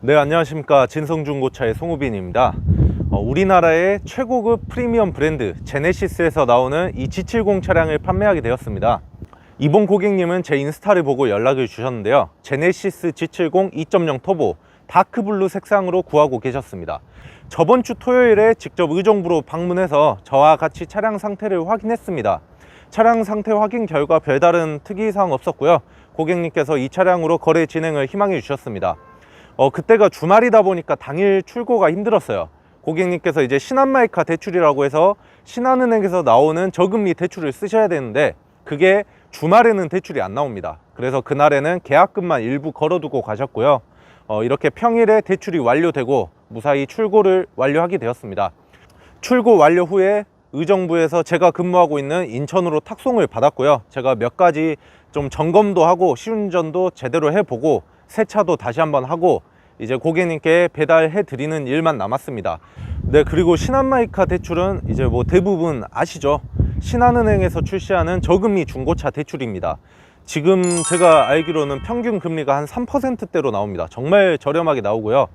네, 안녕하십니까. 진성중고차의 송우빈입니다. 우리나라의 최고급 프리미엄 브랜드 제네시스에서 나오는 이 G70 차량을 판매하게 되었습니다. 이번 고객님은 제 인스타를 보고 연락을 주셨는데요, 제네시스 G70 2.0 터보 다크블루 색상으로 구하고 계셨습니다. 저번 주 토요일에 직접 의정부로 방문해서 저와 같이 차량 상태를 확인했습니다. 차량 상태 확인 결과 별다른 특이사항 없었고요, 고객님께서 이 차량으로 거래 진행을 희망해 주셨습니다. 그때가 주말이다 보니까 당일 출고가 힘들었어요. 고객님께서 이제 신한마이카 대출이라고 해서 신한은행에서 나오는 저금리 대출을 쓰셔야 되는데 그게 주말에는 대출이 안 나옵니다. 그래서 그날에는 계약금만 일부 걸어두고 가셨고요, 이렇게 평일에 대출이 완료되고 무사히 출고를 완료하게 되었습니다. 출고 완료 후에 의정부에서 제가 근무하고 있는 인천으로 탁송을 받았고요, 제가 몇 가지 좀 점검도 하고 시운전도 제대로 해보고 세차도 다시 한번 하고 이제 고객님께 배달해 드리는 일만 남았습니다. 네, 그리고 신한마이카 대출은 이제 뭐 대부분 아시죠? 신한은행에서 출시하는 저금리 중고차 대출입니다. 지금 제가 알기로는 평균 금리가 한 3%대로 나옵니다. 정말 저렴하게 나오고요,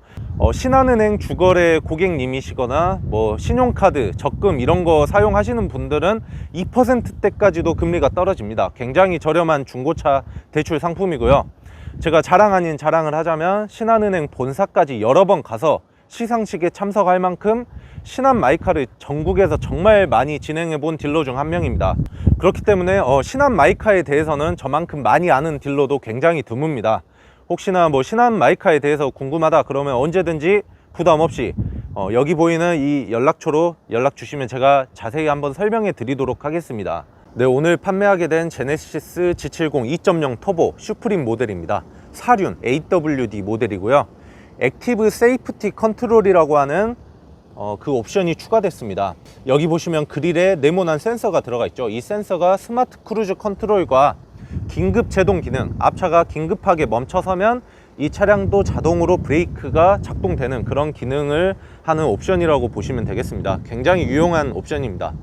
신한은행 주거래 고객님이시거나 뭐 신용카드, 적금 이런 거 사용하시는 분들은 2%대까지도 금리가 떨어집니다. 굉장히 저렴한 중고차 대출 상품이고요, 제가 자랑 아닌 자랑을 하자면 신한은행 본사까지 여러 번 가서 시상식에 참석할 만큼 신한마이카를 전국에서 정말 많이 진행해 본 딜러 중 한 명입니다. 그렇기 때문에 신한마이카에 대해서는 저만큼 많이 아는 딜러도 굉장히 드뭅니다. 혹시나 뭐 신한마이카에 대해서 궁금하다 그러면 언제든지 부담 없이 여기 보이는 이 연락처로 연락 주시면 제가 자세히 한번 설명해 드리도록 하겠습니다. 네, 오늘 판매하게 된 제네시스 G70 2.0 터보 슈프림 모델입니다. 사륜 AWD 모델이고요, 액티브 세이프티 컨트롤이라고 하는 그 옵션이 추가됐습니다. 여기 보시면 그릴에 네모난 센서가 들어가 있죠. 이 센서가 스마트 크루즈 컨트롤과 긴급 제동 기능, 앞차가 긴급하게 멈춰서면 이 차량도 자동으로 브레이크가 작동되는 그런 기능을 하는 옵션이라고 보시면 되겠습니다. 굉장히 유용한 옵션입니다.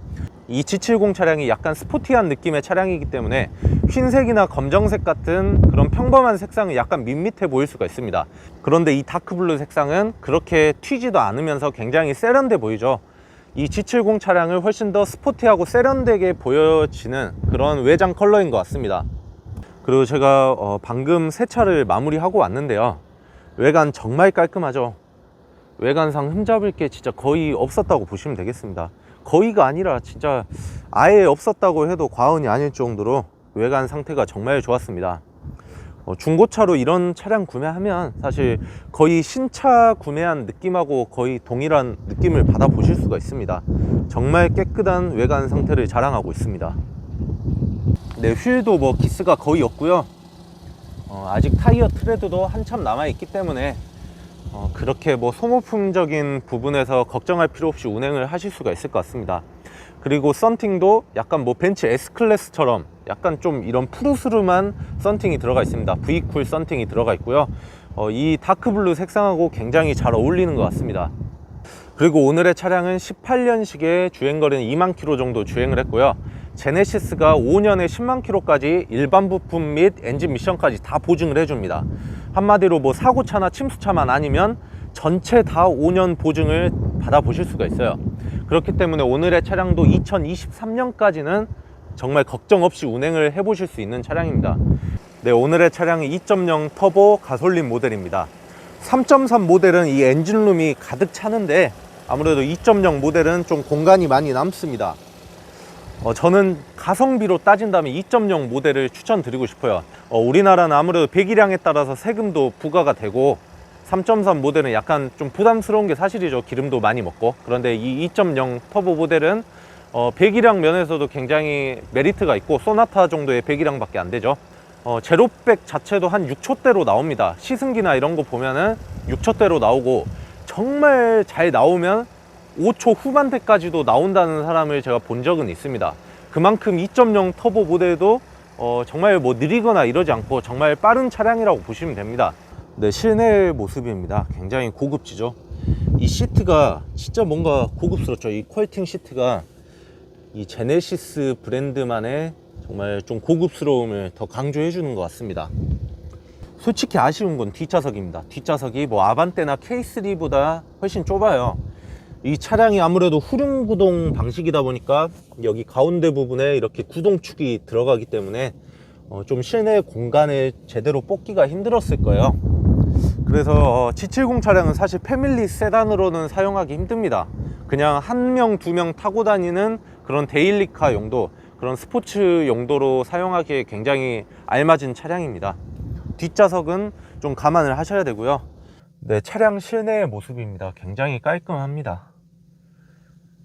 이 G70 차량이 약간 스포티한 느낌의 차량이기 때문에 흰색이나 검정색 같은 그런 평범한 색상은 약간 밋밋해 보일 수가 있습니다. 그런데 이 다크블루 색상은 그렇게 튀지도 않으면서 굉장히 세련돼 보이죠. 이 G70 차량을 훨씬 더 스포티하고 세련되게 보여지는 그런 외장 컬러인 것 같습니다. 그리고 제가 방금 세차를 마무리하고 왔는데요, 외관 정말 깔끔하죠. 외관상 흠잡을 게 진짜 거의 없었다고 보시면 되겠습니다. 거의가 아니라 진짜 아예 없었다고 해도 과언이 아닐 정도로 외관 상태가 정말 좋았습니다. 중고차로 이런 차량 구매하면 사실 거의 신차 구매한 느낌하고 거의 동일한 느낌을 받아 보실 수가 있습니다. 정말 깨끗한 외관 상태를 자랑하고 있습니다. 네, 휠도 뭐 기스가 거의 없고요, 아직 타이어 트레드도 한참 남아 있기 때문에 그렇게 뭐 소모품적인 부분에서 걱정할 필요 없이 운행을 하실 수가 있을 것 같습니다. 그리고 썬팅도 약간 뭐 벤츠 S클래스처럼 약간 좀 이런 푸르스름한 썬팅이 들어가 있습니다. V쿨 썬팅이 들어가 있고요, 이 다크블루 색상하고 굉장히 잘 어울리는 것 같습니다. 그리고 오늘의 차량은 18년식의 주행거리는 2만 킬로 정도 주행을 했고요, 제네시스가 5년에 10만 킬로까지 일반 부품 및 엔진 미션까지 다 보증을 해줍니다. 한마디로 뭐 사고차나 침수차만 아니면 전체 다 5년 보증을 받아보실 수가 있어요. 그렇기 때문에 오늘의 차량도 2023년까지는 정말 걱정 없이 운행을 해보실 수 있는 차량입니다. 네, 오늘의 차량은 2.0 터보 가솔린 모델입니다. 3.3 모델은 이 엔진룸이 가득 차는데 아무래도 2.0 모델은 좀 공간이 많이 남습니다. 저는 가성비로 따진다면 2.0 모델을 추천드리고 싶어요. 우리나라는 아무래도 배기량에 따라서 세금도 부과가 되고 3.3 모델은 약간 좀 부담스러운 게 사실이죠. 기름도 많이 먹고. 그런데 이 2.0 터보 모델은 배기량 면에서도 굉장히 메리트가 있고 소나타 정도의 배기량밖에 안 되죠. 제로백 자체도 한 6초대로 나옵니다. 시승기나 이런 거 보면은 6초대로 나오고 정말 잘 나오면 5초 후반대까지도 나온다는 사람을 제가 본 적은 있습니다. 그만큼 2.0 터보 모델도 정말 뭐 느리거나 이러지 않고 정말 빠른 차량이라고 보시면 됩니다. 네, 실내 모습입니다. 굉장히 고급지죠. 이 시트가 진짜 뭔가 고급스럽죠. 이 퀄팅 시트가 이 제네시스 브랜드만의 정말 좀 고급스러움을 더 강조해 주는 것 같습니다. 솔직히 아쉬운 건 뒷좌석입니다. 뒷좌석이 뭐 아반떼나 K3보다 훨씬 좁아요. 이 차량이 아무래도 후륜 구동 방식이다 보니까 여기 가운데 부분에 이렇게 구동축이 들어가기 때문에 좀 실내 공간을 제대로 뽑기가 힘들었을 거예요. 그래서 G70 차량은 사실 패밀리 세단으로는 사용하기 힘듭니다. 그냥 한 명, 두 명 타고 다니는 그런 데일리카 용도, 그런 스포츠 용도로 사용하기에 굉장히 알맞은 차량입니다. 뒷좌석은 좀 감안을 하셔야 되고요. 네, 차량 실내의 모습입니다. 굉장히 깔끔합니다.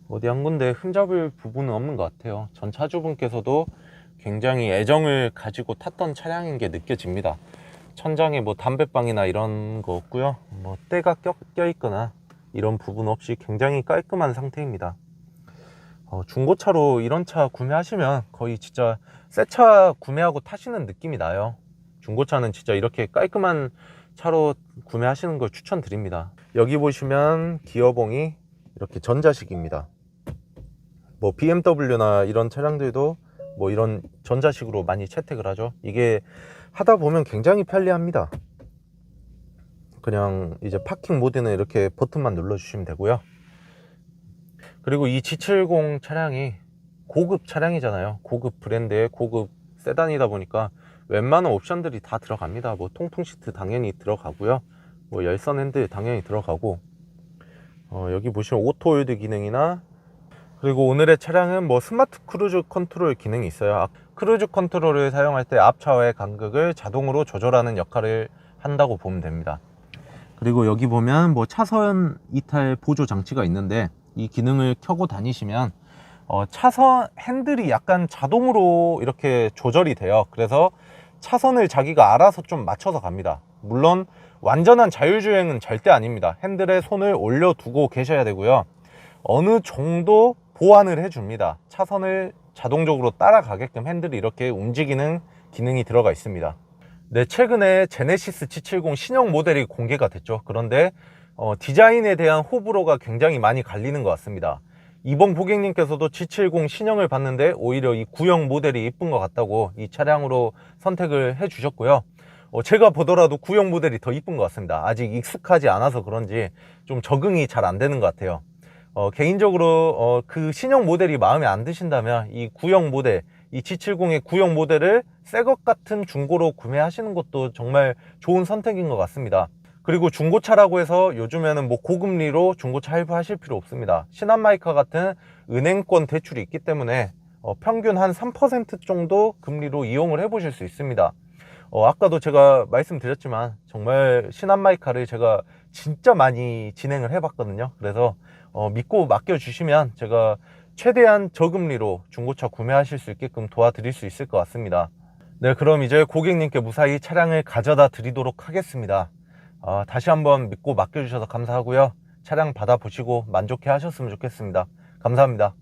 어디 한 군데 흠잡을 부분은 없는 것 같아요. 전 차주분께서도 굉장히 애정을 가지고 탔던 차량인 게 느껴집니다. 천장에 뭐 담배방이나 이런 거 없고요. 뭐 때가 껴 있거나 이런 부분 없이 굉장히 깔끔한 상태입니다. 중고차로 이런 차 구매하시면 거의 진짜 새 차 구매하고 타시는 느낌이 나요. 중고차는 진짜 이렇게 깔끔한 차로 구매하시는 걸 추천드립니다. 여기 보시면 기어봉이 이렇게 전자식입니다. 뭐 BMW나 이런 차량들도 뭐 이런 전자식으로 많이 채택을 하죠. 이게 하다 보면 굉장히 편리합니다. 그냥 이제 파킹 모드는 이렇게 버튼만 눌러주시면 되고요. 그리고 이 G70 차량이 고급 차량이잖아요. 고급 브랜드의 고급 세단이다 보니까 웬만한 옵션들이 다 들어갑니다. 뭐 통풍 시트 당연히 들어가고요. 뭐 열선 핸들 당연히 들어가고, 여기 보시면 오토 홀드 기능이나, 그리고 오늘의 차량은 뭐 스마트 크루즈 컨트롤 기능이 있어요. 크루즈 컨트롤을 사용할 때 앞차와의 간극을 자동으로 조절하는 역할을 한다고 보면 됩니다. 그리고 여기 보면 뭐 차선 이탈 보조 장치가 있는데, 이 기능을 켜고 다니시면 차선 핸들이 약간 자동으로 이렇게 조절이 돼요. 그래서 차선을 자기가 알아서 좀 맞춰서 갑니다. 물론 완전한 자율주행은 절대 아닙니다. 핸들에 손을 올려두고 계셔야 되고요. 어느 정도 보완을 해줍니다. 차선을 자동적으로 따라가게끔 핸들이 이렇게 움직이는 기능이 들어가 있습니다. 네, 최근에 제네시스 G70 신형 모델이 공개가 됐죠. 그런데 디자인에 대한 호불호가 굉장히 많이 갈리는 것 같습니다. 이번 고객님께서도 G70 신형을 봤는데 오히려 이 구형 모델이 이쁜 것 같다고 이 차량으로 선택을 해 주셨고요. 제가 보더라도 구형 모델이 더 이쁜 것 같습니다. 아직 익숙하지 않아서 그런지 좀 적응이 잘 안 되는 것 같아요. 개인적으로 그 신형 모델이 마음에 안 드신다면 이 구형 모델, 이 G70의 구형 모델을 새 것 같은 중고로 구매하시는 것도 정말 좋은 선택인 것 같습니다. 그리고 중고차라고 해서 요즘에는 뭐 고금리로 중고차 할부하실 필요 없습니다. 신한마이카 같은 은행권 대출이 있기 때문에 평균 한 3% 정도 금리로 이용을 해 보실 수 있습니다. 아까도 제가 말씀드렸지만 정말 신한마이카를 제가 진짜 많이 진행을 해 봤거든요. 그래서 믿고 맡겨주시면 제가 최대한 저금리로 중고차 구매하실 수 있게끔 도와드릴 수 있을 것 같습니다. 네, 그럼 이제 고객님께 무사히 차량을 가져다 드리도록 하겠습니다. 다시 한번 믿고 맡겨주셔서 감사하고요. 차량 받아보시고 만족해 하셨으면 좋겠습니다. 감사합니다.